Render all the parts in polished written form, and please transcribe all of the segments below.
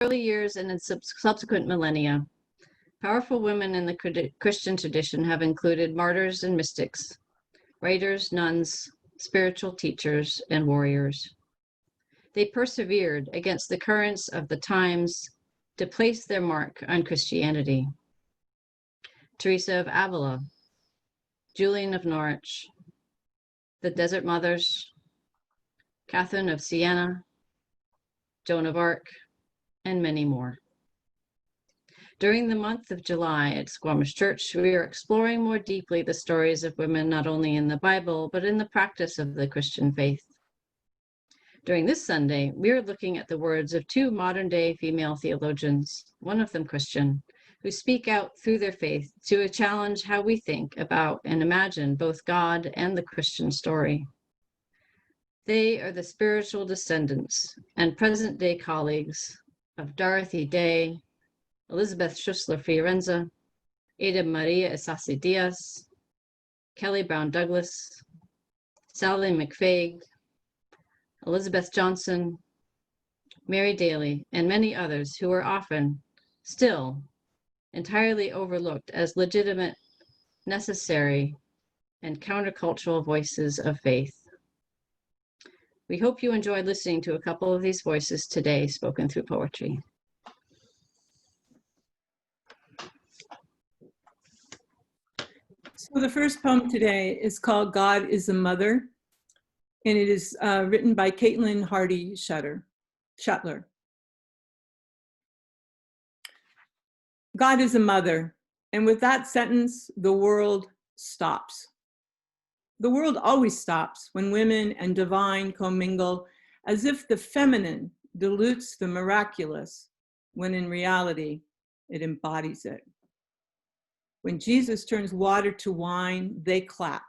early years and in subsequent millennia, powerful women in the Christian tradition have included martyrs and mystics, writers, nuns, spiritual teachers, and warriors. They persevered against the currents of the times to place their mark on Christianity. Teresa of Avila, Julian of Norwich, the Desert Mothers, Catherine of Siena, Joan of Arc, and many more. During the month of July at Squamish Church, we are exploring more deeply the stories of women not only in the Bible, but in the practice of the Christian faith. During this Sunday, we are looking at the words of two modern-day female theologians, one of them Christian, who speak out through their faith to challenge how we think about and imagine both God and the Christian story. They are the spiritual descendants and present-day colleagues of Dorothy Day, Elizabeth Schussler Fiorenza, Ada Maria Isasi Diaz, Kelly Brown Douglas, Sally McFaig, Elizabeth Johnson, Mary Daly, and many others who are often still entirely overlooked as legitimate, necessary, and countercultural voices of faith. We hope you enjoyed listening to a couple of these voices today spoken through poetry. So the first poem today is called God is a Mother, and it is written by Caitlin Hardy Shuttler. God is a mother, and with that sentence, the world stops. The world always stops when women and divine commingle, as if the feminine dilutes the miraculous, when in reality, it embodies it. When Jesus turns water to wine, they clap.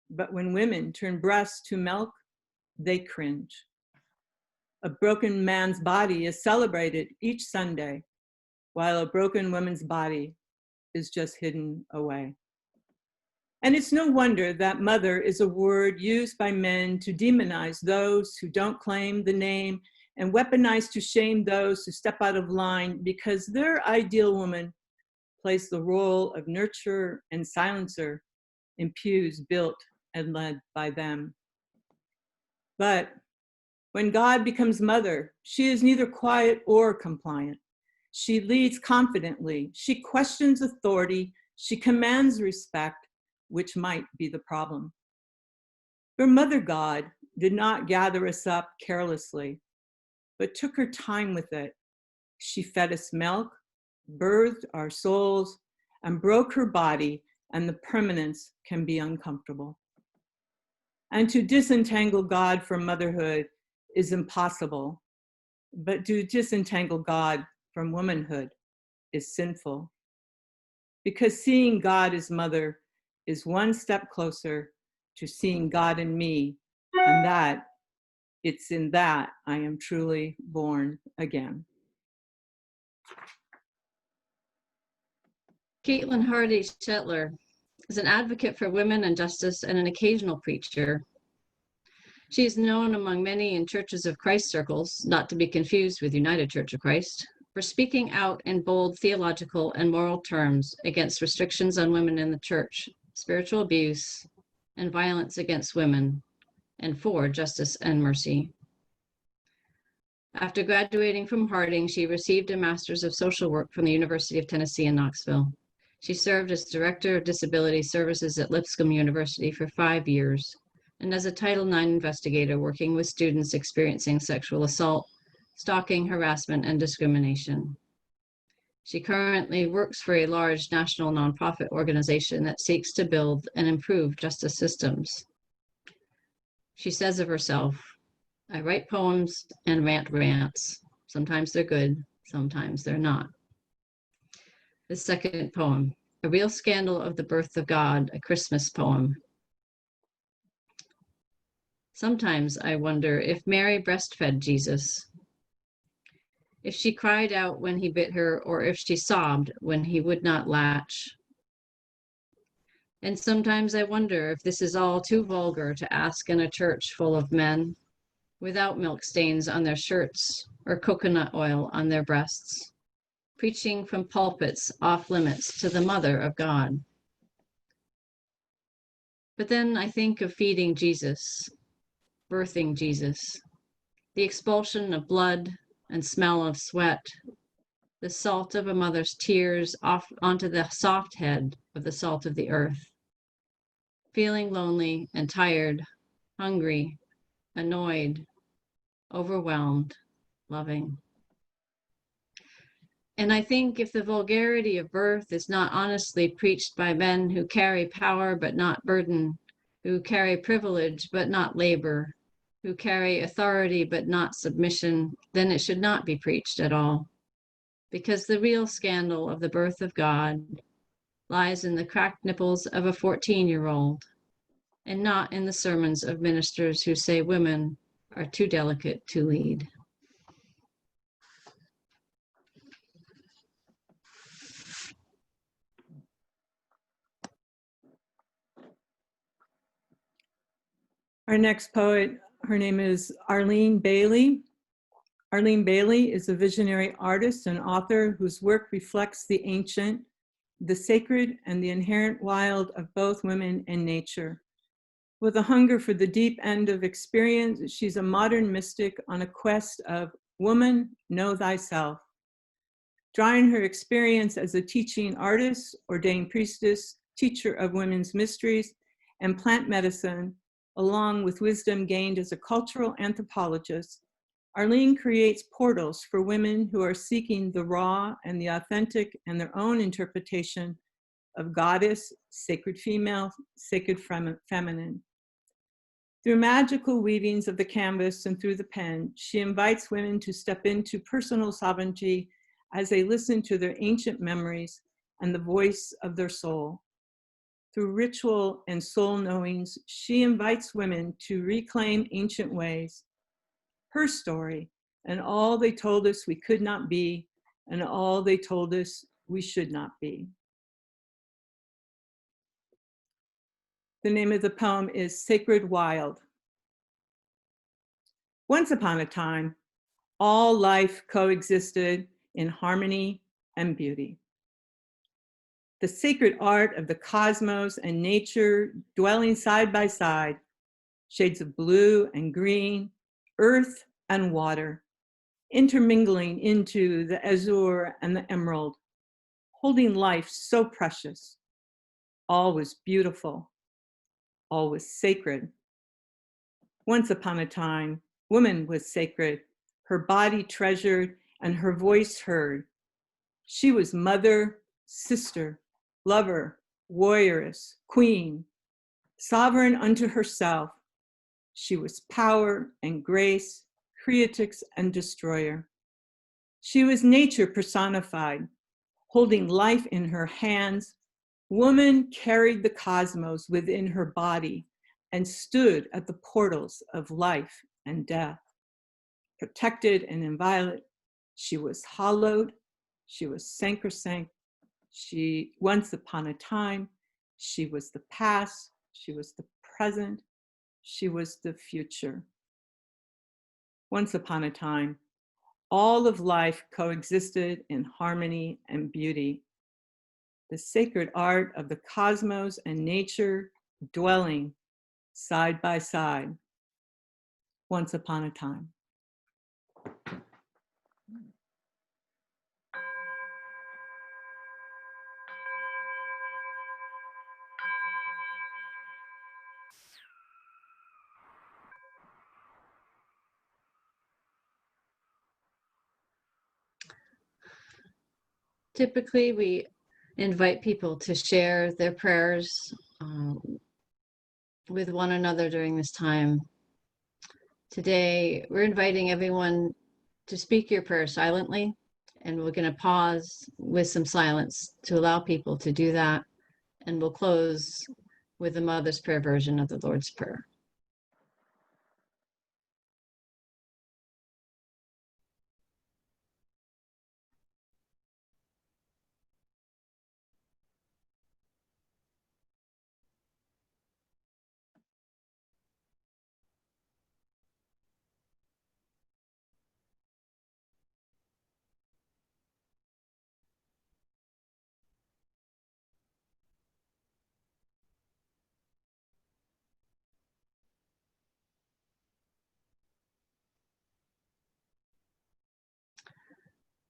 But when women turn breast to milk, they cringe. A broken man's body is celebrated each Sunday, while a broken woman's body is just hidden away. And it's no wonder that mother is a word used by men to demonize those who don't claim the name and weaponized to shame those who step out of line because their ideal woman plays the role of nurturer and silencer in pews built and led by them. But when God becomes mother, she is neither quiet or compliant. She leads confidently. She questions authority. She commands respect, which might be the problem. Her mother God did not gather us up carelessly, but took her time with it. She fed us milk, birthed our souls, and broke her body, and the permanence can be uncomfortable. And to disentangle God from motherhood is impossible, but to disentangle God from womanhood is sinful. Because seeing God as mother is one step closer to seeing God in me, and that it's in that I am truly born again. Caitlin Hardy Shuttler is an advocate for women and justice and an occasional preacher. She is known among many in Churches of Christ circles, not to be confused with United Church of Christ, for speaking out in bold theological and moral terms against restrictions on women in the church, spiritual abuse, and violence against women, and for justice and mercy. After graduating from Harding, she received a Master's of Social Work from the University of Tennessee in Knoxville. She served as Director of Disability Services at Lipscomb University for 5 years, and as a Title IX investigator working with students experiencing sexual assault, stalking, harassment, and discrimination. She currently works for a large national nonprofit organization that seeks to build and improve justice systems. She says of herself, "I write poems and rant rants. Sometimes they're good, sometimes they're not." The second poem, A Real Scandal of the Birth of God, a Christmas poem. Sometimes I wonder if Mary breastfed Jesus, if she cried out when he bit her, or if she sobbed when he would not latch. And sometimes I wonder if this is all too vulgar to ask in a church full of men, without milk stains on their shirts or coconut oil on their breasts, preaching from pulpits off limits to the Mother of God. But then I think of feeding Jesus, birthing Jesus, the expulsion of blood and smell of sweat, the salt of a mother's tears off onto the soft head of the salt of the earth, feeling lonely and tired, hungry, annoyed, overwhelmed, loving. And I think if the vulgarity of birth is not honestly preached by men who carry power but not burden, who carry privilege but not labor, who carry authority but not submission, then it should not be preached at all. Because the real scandal of the birth of God lies in the cracked nipples of a 14-year-old, and not in the sermons of ministers who say women are too delicate to lead. Our next poet, her name is Arlene Bailey. Arlene Bailey is a visionary artist and author whose work reflects the ancient, the sacred, and the inherent wild of both women and nature. With a hunger for the deep end of experience, she's a modern mystic on a quest of woman, know thyself. Drawing her experience as a teaching artist, ordained priestess, teacher of women's mysteries, and plant medicine, along with wisdom gained as a cultural anthropologist, Arlene creates portals for women who are seeking the raw and the authentic and their own interpretation of goddess, sacred female, sacred feminine. Through magical weavings of the canvas and through the pen, she invites women to step into personal sovereignty as they listen to their ancient memories and the voice of their soul. Through ritual and soul knowings, she invites women to reclaim ancient ways, her story, and all they told us we could not be, and all they told us we should not be. The name of the poem is Sacred Wild. Once upon a time, all life coexisted in harmony and beauty. The sacred art of the cosmos and nature dwelling side by side, shades of blue and green, earth and water, intermingling into the azure and the emerald, holding life so precious. All was beautiful, all was sacred. Once upon a time, woman was sacred, her body treasured and her voice heard. She was mother, sister, lover, warrioress, queen, sovereign unto herself. She was power and grace, creatrix and destroyer. She was nature personified, holding life in her hands. Woman carried the cosmos within her body and stood at the portals of life and death. Protected and inviolate, she was hallowed, she was sacrosanct. She, once upon a time, she was the past, she was the present, she was the future. Once upon a time, all of life coexisted in harmony and beauty. The sacred art of the cosmos and nature dwelling side by side. Once upon a time. Typically, we invite people to share their prayers with one another during this time. Today, we're inviting everyone to speak your prayer silently, and we're going to pause with some silence to allow people to do that, and we'll close with the Mother's Prayer version of the Lord's Prayer.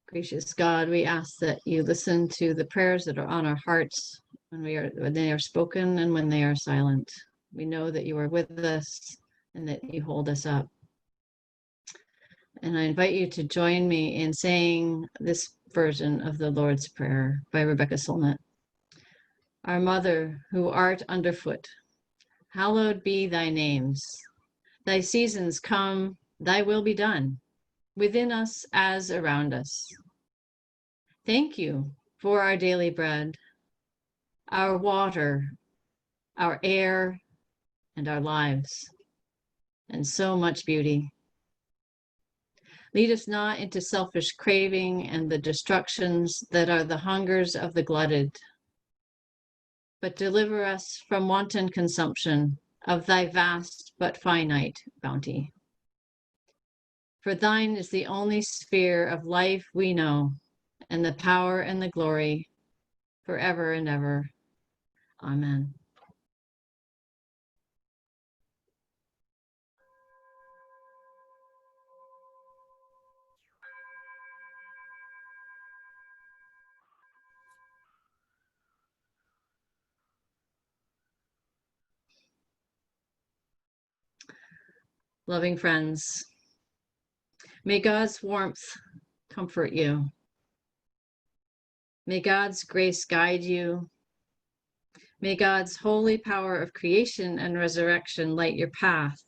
Gracious God, we ask that you listen to the prayers that are on our hearts when they are spoken and when they are silent. We know that you are with us and that you hold us up. And I invite you to join me in saying this version of the Lord's Prayer by Rebecca Solnit. Our Mother, who art underfoot, hallowed be thy names. Thy seasons come, thy will be done, within us as around us. Thank you for our daily bread, our water, our air, and our lives, and so much beauty. Lead us not into selfish craving and the destructions that are the hungers of the glutted, but deliver us from wanton consumption of thy vast but finite bounty. For thine is the only sphere of life we know, and the power and the glory forever and ever. Amen. Loving friends, may God's warmth comfort you. May God's grace guide you. May God's holy power of creation and resurrection light your path.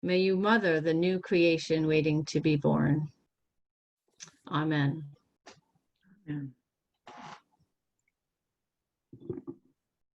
May you mother the new creation waiting to be born. Amen. Amen.